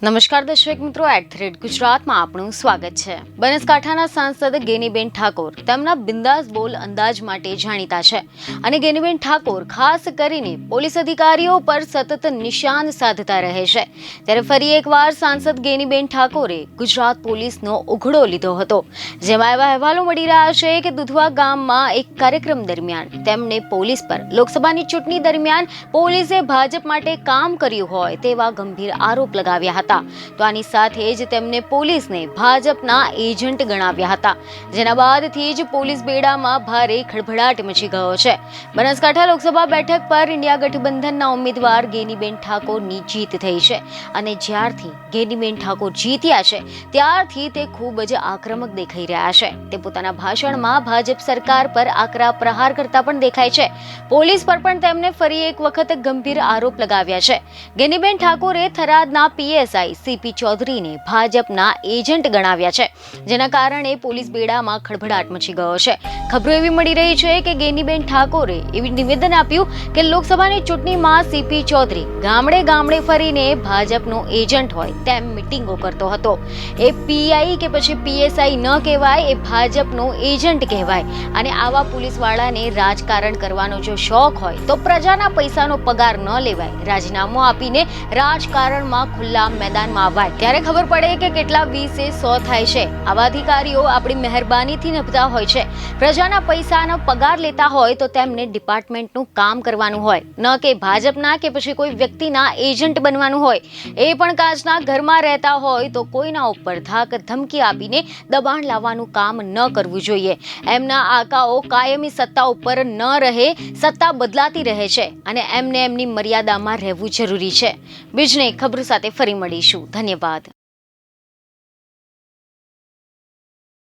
નમસ્કાર દર્શક મિત્રો, @ગુજરાતમાં આપનું સ્વાગત છે। બનાસકાંઠાના સાંસદ ગેનીબેન ઠાકોર તેમના બિંદાસ બોલ અંદાજ માટે જાણીતા છે અને ગેનીબેન ઠાકોર ખાસ કરીને પોલીસ અધિકારીઓ પર સતત નિશાન સાધતા રહે છે। ત્યારે ફરી એકવાર સાંસદ ગેનીબેન ઠાકોરે ગુજરાત પોલીસનો ઉઘડો લીધો હતો, જેમાં એવા અહેવાલો મળી રહ્યા છે કે દુધવા ગામમાં એક કાર્યક્રમ દરમિયાન તેમને પોલીસ પર લોકસભાની ચૂંટણી દરમિયાન પોલીસે ભાજપ માટે કામ કર્યું હોય તેવા ગંભીર આરોપ લગાવ્યા હતા। તો આની સાથે જ તેમને પોલીસને ભાજપના એજન્ટ ગણાવ્યા હતા, જેના બાદથી જ પોલીસ બેડામાં ભારે ખળભળાટ મચી ગયો છે। બનાસકાંઠા લોકસભા બેઠક પર ઇન્ડિયા ગઠબંધનના ઉમેદવાર ગેનીબેન ઠાકોરની જીત થઈ છે અને જ્યારથી ગેનીબેન ઠાકોર જીત્યા છે ત્યારથી તે ખૂબ જ આક્રમક દેખાઈ રહ્યા છે। તે પોતાના ભાષણમાં ભાજપ સરકાર પર આકરા પ્રહાર કરતા પણ દેખાય છે। પોલીસ પર પણ તેમને ફરી એક વખત ગંભીર આરોપ લગાવ્યા છે। ગેનીબેન ઠાકોરે થરાદના પીએસઆઈ સીપી ચૌધરીને ભાજપના એજન્ટ ગણાવ્યા છે, જેના કારણે પોલીસ બેડામાં ખળભળાટ મચી ગયો છે। ખબરો એવી મળી રહી છે કે ગેનીબેન ઠાકોરે એવું નિવેદન આપ્યું કે લોકસભાની ચૂંટણીમાં સીપી ચૌધરી ગામડે ગામડે ફરીને ભાજપનો એજન્ટ હોય તેમ મિટિંગો કરતો હતો। એ પીઆઈ કે પછી પીએસઆઈ ન કહેવાય, એ ભાજપનો એજન્ટ કહેવાય। અને આવા પોલીસવાળાને રાજકારણ કરવાનો જો શોખ હોય તો પ્રજાના પૈસાનો પગાર ન લેવાય, રાજીનામું આપીને રાજકારણમાં ખુલ્લા મેદાનમાં અવાય, ત્યારે ખબર પડે કે કેટલા 20 એ 100 થાય છે। આવા અધિકારીઓ આપણી મહેરબાનીથી નભતા હોય છે। પ્રજાના પૈસાનો પગાર લેતા હોય તો તેમને ડિપાર્ટમેન્ટનું કામ કરવાનું હોય, ન કે ભાજપના કે પછી કોઈ વ્યક્તિના એજન્ટ બનવાનું હોય। એ પણ કાચના ઘરમાં રહેતા હોય તો કોઈના ઉપર ધાક ધમકી આપીને દબાણ લાવવાનું કામ ન કરવું જોઈએ। એમના આકાઓ કાયમી સત્તા ઉપર ન રહે, સત્તા બદલાતી રહે છે અને એમને એમની મર્યાદામાં રહેવું જરૂરી છે। બીજને ખબર સાથે ફરી મળીશું। ધન્યવાદ।